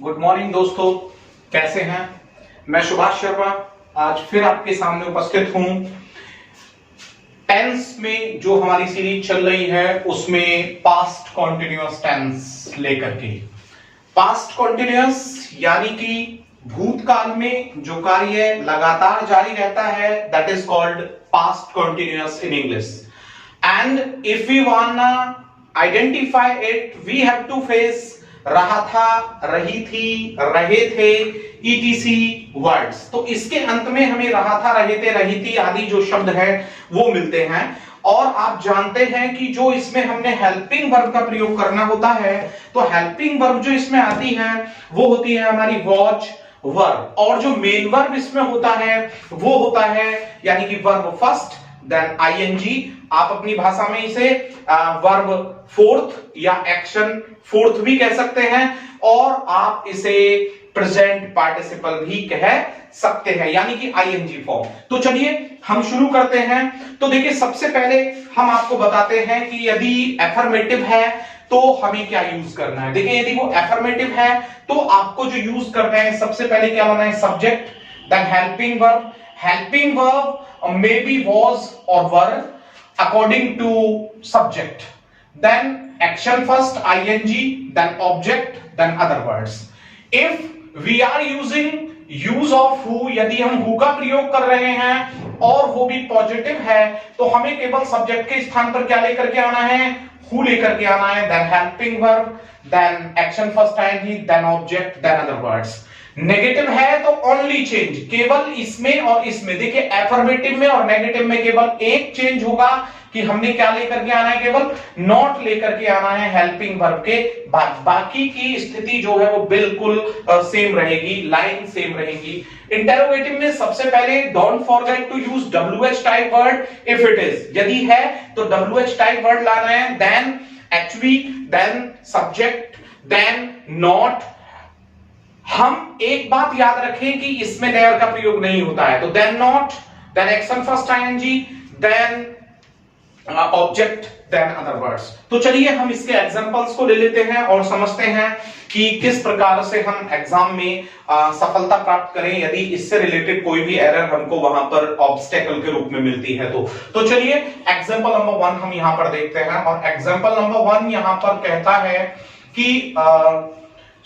Good morning दोस्तों, कैसे हैं? मैं सुभाष शर्मा आज फिर आपके सामने उपस्थित हूं। टेंस में जो हमारी सीरीज चल रही है उसमें पास्ट कॉन्टिन्यूअस टेंस लेकर के। पास्ट कॉन्टिन्यूअस यानी कि भूतकाल में जो कार्य लगातार जारी रहता है, that is called past continuous in English. And if we wanna identify it, we have to face रहा था, रही थी, रहे थे, ईटीसी वर्ड्स। तो इसके अंत में हमें रहा था, रहे थे, रही थी आदि जो शब्द है वो मिलते हैं। और आप जानते हैं कि जो इसमें हमने हेल्पिंग वर्ब का प्रयोग करना होता है, तो हेल्पिंग वर्ब जो इसमें आती है वो होती है हमारी वॉच वर्ब। और जो मेन वर्ब इसमें होता है वो होता है यानी कि वर्ब फर्स्ट देन आईएनजी। आप अपनी भाषा में इसे वर्ब फोर्थ या एक्शन फोर्थ भी कह सकते हैं, और आप इसे प्रेजेंट पार्टिसिपल भी कह सकते हैं यानी कि आईएनजी फॉर्म। तो चलिए हम शुरू करते हैं। तो देखिए, सबसे पहले हम आपको बताते हैं कि यदि एफर्मेटिव है तो हमें क्या यूज करना है। देखिए, यदि वो एफर्मेटिव है तो आपको जो यूज करना है, सबसे पहले क्या लाना है, subject, then helping verb. Helping verb may be was और were according to subject, then action first ing, then object, then other words. If we are using use of who, यदि हम who का प्रयोग कर रहे हैं और वो भी पॉजिटिव है, तो हमें केवल सब्जेक्ट के स्थान पर क्या लेकर के आना है, who लेकर के आना है, then helping verb, then action first ing, then object, then other words. Negative है तो ओनली चेंज, केवल इसमें और इसमें। देखिए, एफर्मेटिव में और नेगेटिव में केवल एक चेंज होगा कि हमने क्या लेकर के आना है, केवल नॉट लेकर के आना है हेल्पिंग वर्ब के बाद। बाकी की स्थिति जो है वो बिल्कुल सेम रहेगी, लाइन सेम रहेगी। इंटेरोगेटिव में सबसे पहले don't forget to use WH type word if it is, यदि है तो WH टाइप वर्ड लाना है, then actually, then subject, then not. हम एक बात याद रखें कि इसमें देयर का प्रयोग नहीं होता है, तो then not, then action first ING, then object, then other words. तो चलिए हम इसके एग्जांपल्स को ले लेते हैं और समझते हैं कि किस प्रकार से हम एग्जाम में सफलता प्राप्त करें यदि इससे रिलेटेड कोई भी एरर हमको वहां पर ऑब्स्टेकल के रूप में मिलती है। तो चलिए एग्जांपल नंबर 1 हम यहां पर देखते हैं, और एग्जांपल नंबर 1 यहां पर कहता है कि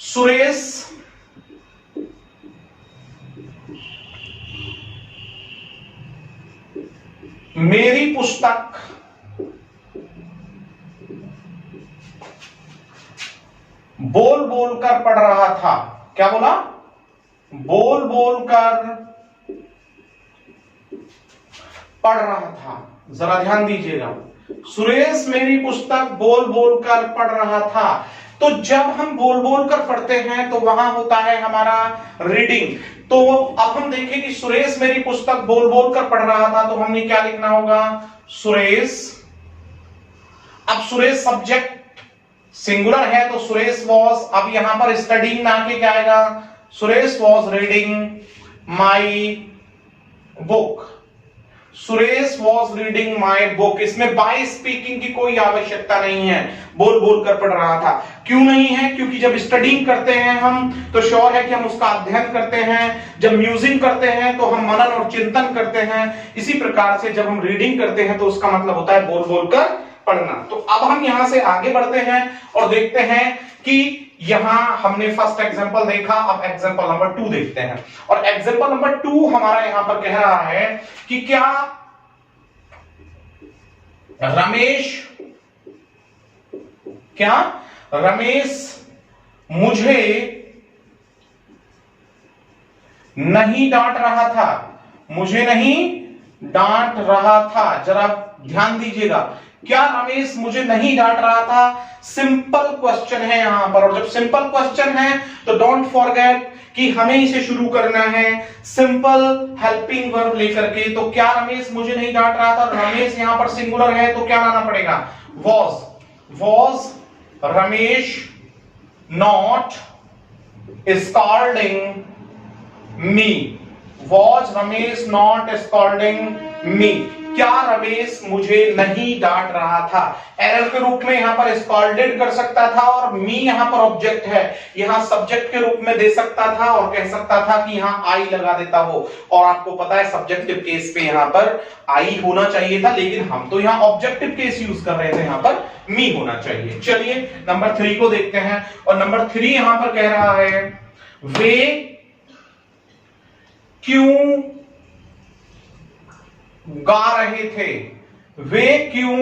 सुरेश मेरी पुस्तक बोल बोल कर पढ़ रहा था। क्या बोला? बोल बोल कर पढ़ रहा था। जरा ध्यान दीजिएगा, सुरेश मेरी पुस्तक बोल बोल कर पढ़ रहा था। तो जब हम बोल बोल कर पढ़ते हैं तो वहां होता है हमारा रीडिंग। तो अब हम देखें कि सुरेश मेरी पुस्तक बोल बोल कर पढ़ रहा था, तो हमने क्या लिखना होगा, सुरेश। अब सुरेश सब्जेक्ट सिंगुलर है तो सुरेश वॉज, अब यहां पर स्टडीइंग ना के क्या आएगा, Suresh was reading my book. Suresh was reading my book. इसमें बाय स्पीकिंग की कोई आवश्यकता नहीं है, बोल बोल कर पढ़ रहा था। क्यों नहीं है? क्योंकि जब स्टडीइंग करते हैं हम तो श्योर है कि हम उसका अध्ययन करते हैं। जब म्यूजिक करते हैं तो हम मनन और चिंतन करते हैं। इसी प्रकार से जब हम रीडिंग करते हैं तो उसका मतलब होता है बोल बोल कर पढ़ना। तो अब हम यहां से आगे बढ़ते हैं और देखते हैं कि यहां हमने फर्स्ट एग्जांपल देखा, अब एग्जांपल नंबर 2 देखते हैं। और एग्जांपल नंबर 2 हमारा यहां पर कह रहा है कि क्या रमेश मुझे नहीं डांट रहा था। मुझे नहीं डांट रहा था। जरा ध्यान दीजिएगा, क्या रमेश मुझे नहीं डांट रहा था? सिंपल क्वेश्चन है यहां पर, और जब सिंपल क्वेश्चन है तो डोंट फॉरगेट कि हमें इसे शुरू करना है सिंपल हेल्पिंग वर्ब लेकर के। तो क्या रमेश मुझे नहीं डांट रहा था, रमेश यहां पर सिंगुलर है तो क्या लाना पड़ेगा, was Ramesh not scolding me. Was Ramesh not scolding me. क्या रमेश मुझे नहीं डांट रहा था। एरर के रूप में यहां पर स्कॉल्डेड कर सकता था और मी यहां पर ऑब्जेक्ट है, यहां सब्जेक्ट के रूप में दे सकता था और कह सकता था कि यहां आई लगा देता हो। और आपको पता है सब्जेक्टिव केस पे यहां पर आई होना चाहिए था, लेकिन हम तो यहां ऑब्जेक्टिव केस यूज कर रहे थे, यहां पर मी होना चाहिए। चलिए नंबर 3 को देखते हैं। और नंबर 3 यहां पर कह रहा है वे क्यों गा रहे थे। वे क्यों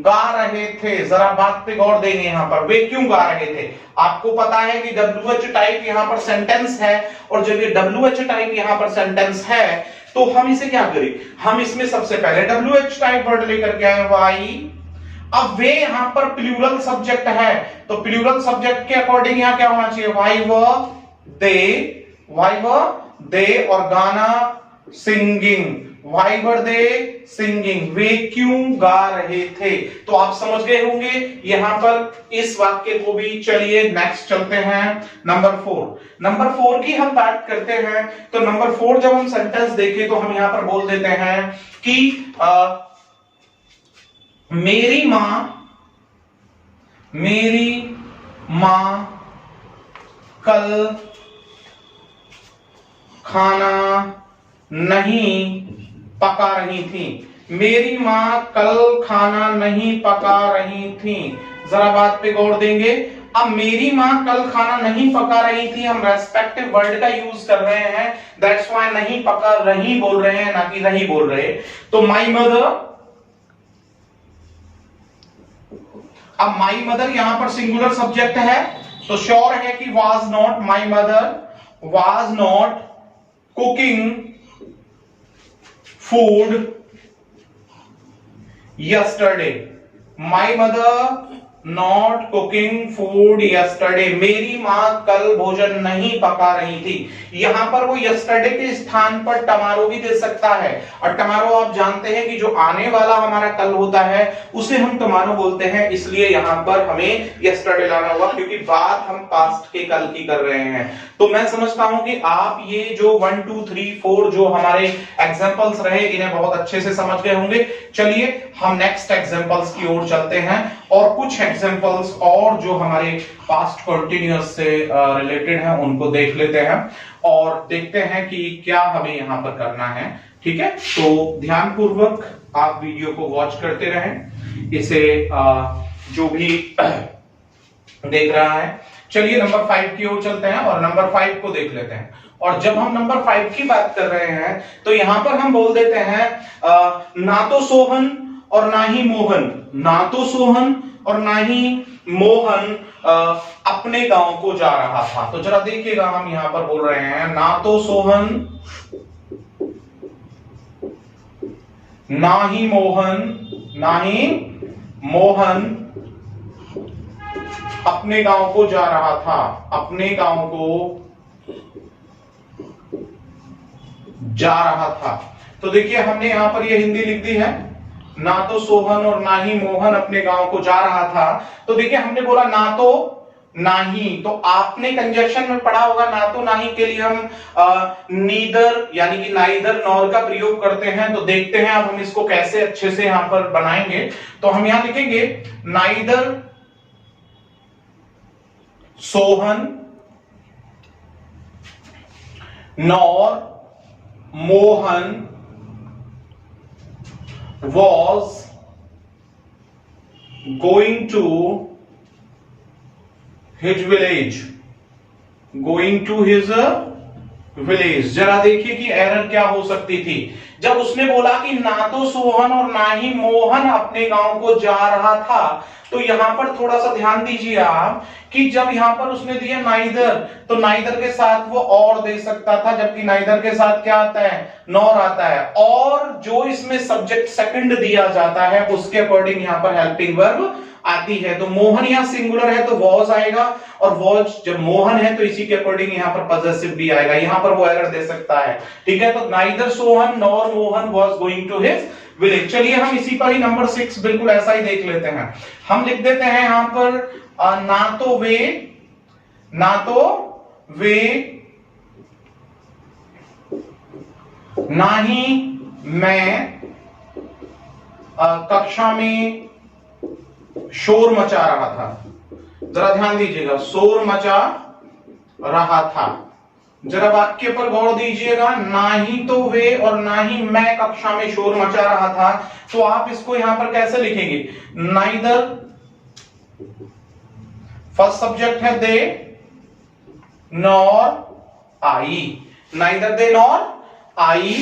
गा रहे थे, जरा बात पे गौर देंगे। यहां पर वे क्यों गा रहे थे, आपको पता है कि WH टाइप यहां पर सेंटेंस है, और जब ये WH टाइप यहां पर सेंटेंस है तो हम इसे क्या करें, हम इसमें सबसे पहले WH टाइप वर्ड लेकर के आए वाई। अब वे यहां पर प्लूरल सब्जेक्ट है, तो प्लूरल सब्जेक्ट के अकॉर्डिंग यहां क्या होना चाहिए, वाई व दे और गाना singing, why were they singing, वे क्यों गा रहे थे। तो आप समझ गए होंगे यहां पर इस वाक्य को भी। चलिए नेक्स्ट चलते हैं नंबर 4। नंबर 4 की हम बात करते हैं। तो नंबर 4 जब हम सेंटेंस देखें तो हम यहां पर बोल देते हैं कि मेरी मां कल खाना नहीं पका रही थी। मेरी मां कल खाना नहीं पका रही थी, जरा बात पे गौर देंगे। अब मेरी मां कल खाना नहीं पका रही थी, हम रेस्पेक्टिव वर्ड का यूज कर रहे हैं, दैट्स व्हाई नहीं पका रही बोल रहे हैं, ना कि रही बोल रहे। तो माई मदर, अब माई मदर यहां पर सिंगुलर सब्जेक्ट है, तो श्योर है कि was not, my mother was not cooking food yesterday. My mother not cooking food yesterday, मेरी मां कल भोजन नहीं पका रही थी। यहां पर वो यस्टरडे के स्थान पर टमारो भी दे सकता है, और टमारो आप जानते हैं कि जो आने वाला हमारा कल होता है उसे हम टमारो बोलते हैं, इसलिए यहां पर हमें यस्टरडे लाना होगा, क्योंकि बात हम पास्ट के कल की कर रहे हैं। तो मैं समझता हूं कि आप ये जो 1 2 3 4 जो हमारे एग्जांपल्स रहे इन्हें बहुत अच्छे से समझ गए होंगे। चलिए हम नेक्स्ट एग्जांपल्स की ओर चलते हैं, और कुछ एग्जांपल्स और जो हमारे पास्ट कंटीन्यूअस से रिलेटेड हैं उनको देख लेते हैं, और देखते हैं कि क्या हमें यहां पर करना है। ठीक है, तो ध्यानपूर्वक आप वीडियो को वॉच करते रहें, इसे जो भी देख रहा है। चलिए नंबर 5 की ओर चलते हैं और नंबर 5 को देख लेते हैं। और जब हम नंबर 5 की बात कर रहे हैं तो यहां पर हम बोल देते हैं ना तो सोहन और ना ही मोहन, ना तो सोहन और ना ही मोहन अपने गांव को जा रहा था। तो जरा देखिएगा, हम यहां पर बोल रहे हैं ना तो सोहन ना ही मोहन अपने गांव को जा रहा था, अपने गांव को जा रहा था। तो देखिए हमने यहां पर ये हिंदी लिख दी है, ना तो सोहन और ना ही मोहन अपने गांव को जा रहा था। तो देखिए हमने बोला ना तो ना ही, तो आपने कंजक्शन में पढ़ा होगा ना तो ना ही के लिए हम नीदर यानी कि नाइदर नॉर का प्रयोग करते हैं। तो देखते हैं अब हम इसको कैसे अच्छे से यहां पर बनाएंगे। तो हम यहां लिखेंगे neither Sohan nor Mohan was going to his village, going to his village। जरा देखिए कि एरर क्या हो सकती थी। जब उसने बोला कि ना तो सोहन और ना ही मोहन अपने गांव को जा रहा था, तो यहां पर थोड़ा सा ध्यान दीजिए आप कि जब यहां पर उसने दिया नाइदर, तो नाइदर के साथ वो और दे सकता था, जबकि नाइदर के साथ क्या आता है, नॉर आता है। और जो इसमें सब्जेक्ट सेकंड दिया जाता है उसके अकॉर्डिंग यहां पर हेल्पिंग वर्ब आती है। तो मोहन यहां सिंगुलर है तो वॉज आएगा, और वॉज जब मोहन है तो इसी के अकॉर्डिंग यहां पर पॉजेसिव भी आएगा। यहां पर वो एरर दे सकता है। ठीक है, तो neither Sohan nor Mohan was going to his village. चलिए हम इसी पर ही नंबर 6 बिल्कुल ऐसा ही देख लेते हैं। हम लिख देते हैं यहां पर ना तो वे ना ही मैं कक्षा में शोर मचा रहा था। जरा ध्यान दीजिएगा, शोर मचा रहा था। जरा वाक्य पर गौर दीजिएगा, ना ही तो वे और ना ही मैं कक्षा में शोर मचा रहा था। तो आप इसको यहां पर कैसे लिखेंगे? नाइदर, फर्स्ट सब्जेक्ट है they, nor I. Neither they nor I.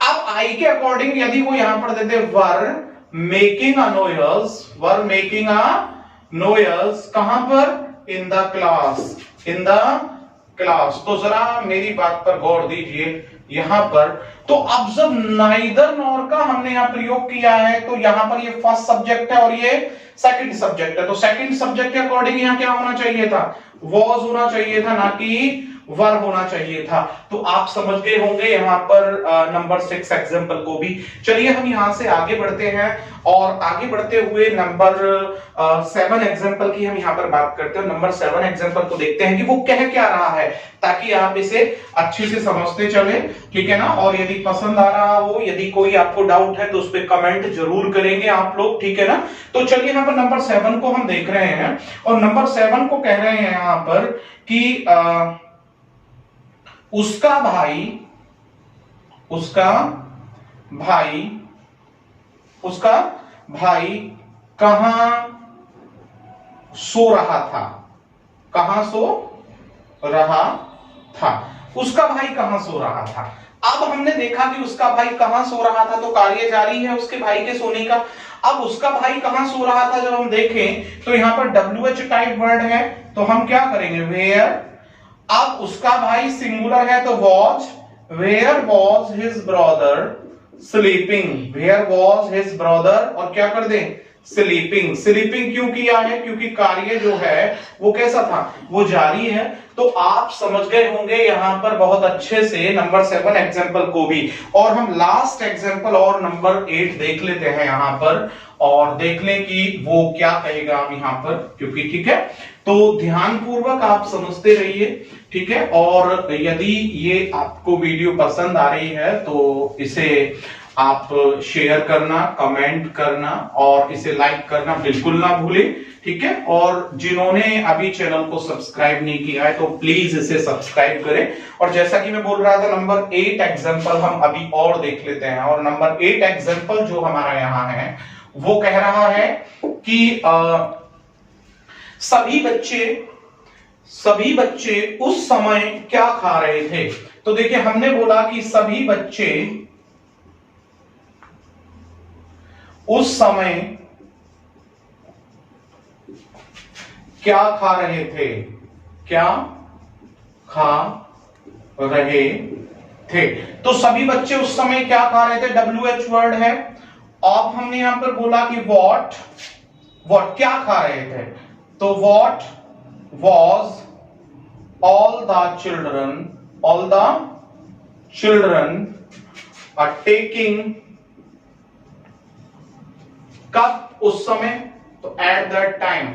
अब आई के अकॉर्डिंग यदि वो यहां पर देते were making a noise, were making a noise, कहां पर? In the class, in the class. तो जरा मेरी बात पर गौर दीजिए यहां पर। तो अब जब नाइदर नॉर का हमने यहां प्रयोग किया है तो यहां पर ये फर्स्ट सब्जेक्ट है और ये सेकंड सब्जेक्ट है। तो सेकंड सब्जेक्ट के अकॉर्डिंग यहां क्या होना चाहिए था? वॉज होना चाहिए था, ना कि वर होना चाहिए था। तो आप समझ गए होंगे यहां पर नंबर 6 एग्जांपल को भी। चलिए हम यहां से आगे बढ़ते हैं और आगे बढ़ते हुए नंबर 7 एग्जांपल की हम यहां पर बात करते हैं। नंबर 7 एग्जांपल को देखते हैं कि वो कह क्या रहा है, ताकि आप इसे अच्छे से समझते चले, ठीक है ना। और यदि पसंद आ रहा हो, यदि कोई आपको डाउट है तो उस पर कमेंट जरूर करेंगे आप लोग, ठीक है ना। तो चलिए यहां पर नंबर 7 को हम देख रहे हैं और नंबर 7 को कह रहे हैं यहां पर कि उसका भाई कहां सो रहा था? कहां सो रहा था? उसका भाई कहां सो रहा था? अब हमने देखा कि उसका भाई कहां सो रहा था, तो कार्य जारी है उसके भाई के सोने का। अब उसका भाई कहां सो रहा था जब हम देखें तो यहां पर WH टाइप वर्ड है, तो हम क्या करेंगे? वेयर। अब उसका भाई सिंगुलर है तो was. Where was his brother sleeping. Where was his brother और क्या कर दें? स्लीपिंग। स्लीपिंग क्यों किया है? क्योंकि कार्य जो है वो कैसा था? वो जारी है। तो आप समझ गए होंगे यहां पर बहुत अच्छे से नंबर 7 एग्जांपल को भी। और हम लास्ट एग्जांपल और नंबर 8 देख लेते हैं यहां पर और देख लें कि वो क्या कहेगा हम यहां पर, क्योंकि ठीक है। तो ध्यानपूर्वक आप समझते रहिए, ठीक है। और यदि ये आपको वीडियो पसंद आ रही है तो इसे आप शेयर करना, कमेंट करना और इसे लाइक करना बिल्कुल ना भूलें, ठीक है। और जिन्होंने अभी चैनल को सब्सक्राइब नहीं किया है तो प्लीज इसे सब्सक्राइब करें। और जैसा कि मैं बोल रहा था, नंबर 8 एग्जांपल हम अभी और देख लेते हैं। और नंबर 8 एग्जांपल जो हमारा यहां है वो कह रहा है कि सभी बच्चे उस समय क्या खा रहे थे। तो देखिए हमने बोला कि सभी बच्चे उस समय क्या खा रहे थे? क्या खा रहे थे? तो सभी बच्चे उस समय क्या खा रहे थे? WH वर्ड है। अब हमने यहां पर बोला कि व्हाट क्या खा रहे थे, तो what was all the children are taking। कब? उस समय। तो at that time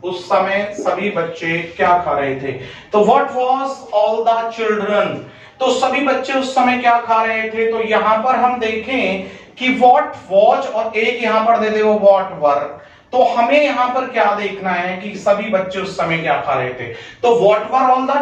उस समय सभी बच्चे क्या खा रहे थे? तो what was all the children, तो सभी बच्चे उस समय क्या खा रहे थे। तो यहां पर हम देखें कि what was और एक यहां पर दे दे वो what were। तो हमें यहां पर क्या देखना है कि सभी बच्चे उस समय क्या खा रहे थे। तो what were all the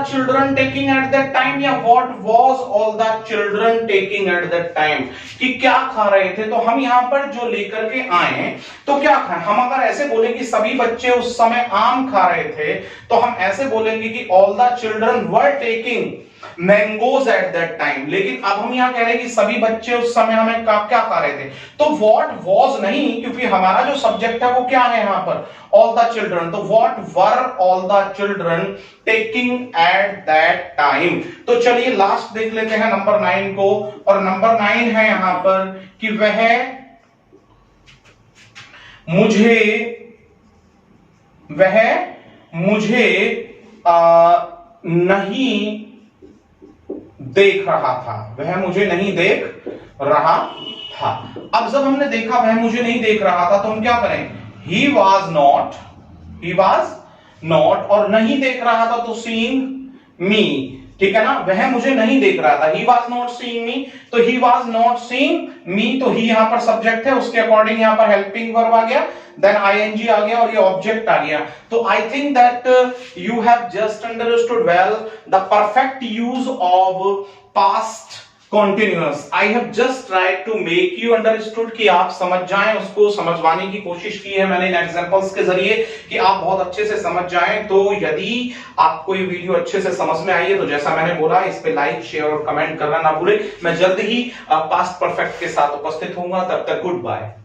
children taking at that time, या what was all the children taking at that time, कि क्या खा रहे थे। तो हम यहां पर जो लेकर के आए तो क्या खाए। हम अगर ऐसे बोलेंगे कि सभी बच्चे उस समय आम खा रहे थे तो हम ऐसे बोलेंगे कि all the children were taking mangoes eight that time. लेकिन अब हम यहां कह रहे हैं कि सभी बच्चे उस समय हमें क्या खा रहे थे। तो व्हाट वॉज नहीं, क्योंकि हमारा जो सब्जेक्ट है वो क्या है यहां पर? All the children. तो what were all the children taking at that time. तो चलिए लास्ट देख लेते हैं नंबर 9 को। और नंबर 9 है यहां पर कि वह मुझे नहीं देख रहा था। वह मुझे नहीं देख रहा था। अब जब हमने देखा वह मुझे नहीं देख रहा था तो हम क्या करें? he was not और नहीं देख रहा था तो seeing me। ठीक है ना, वह मुझे नहीं देख रहा था, he was not seeing me, तो he was not seeing me, तो ही यहां पर सब्जेक्ट है, उसके अकॉर्डिंग यहां पर हेल्पिंग वर्ब आ गया, देन आईएनजी आ गया और ये ऑब्जेक्ट आ गया। तो I think that you have just understood well the perfect use of past continuous. I have just tried to make you understood कि आप समझ जाएं, उसको समझवाने की कोशिश की है मैंने इन एग्जांपल्स के जरिए कि आप बहुत अच्छे से समझ जाएं। तो यदि आपको ये वीडियो अच्छे से समझ में आई है तो जैसा मैंने बोला, इस पे लाइक शेयर और कमेंट करना ना भूलें। मैं जल्द ही पास्ट परफेक्ट के साथ उपस्थित होऊंगा, तब तक गुड बाय।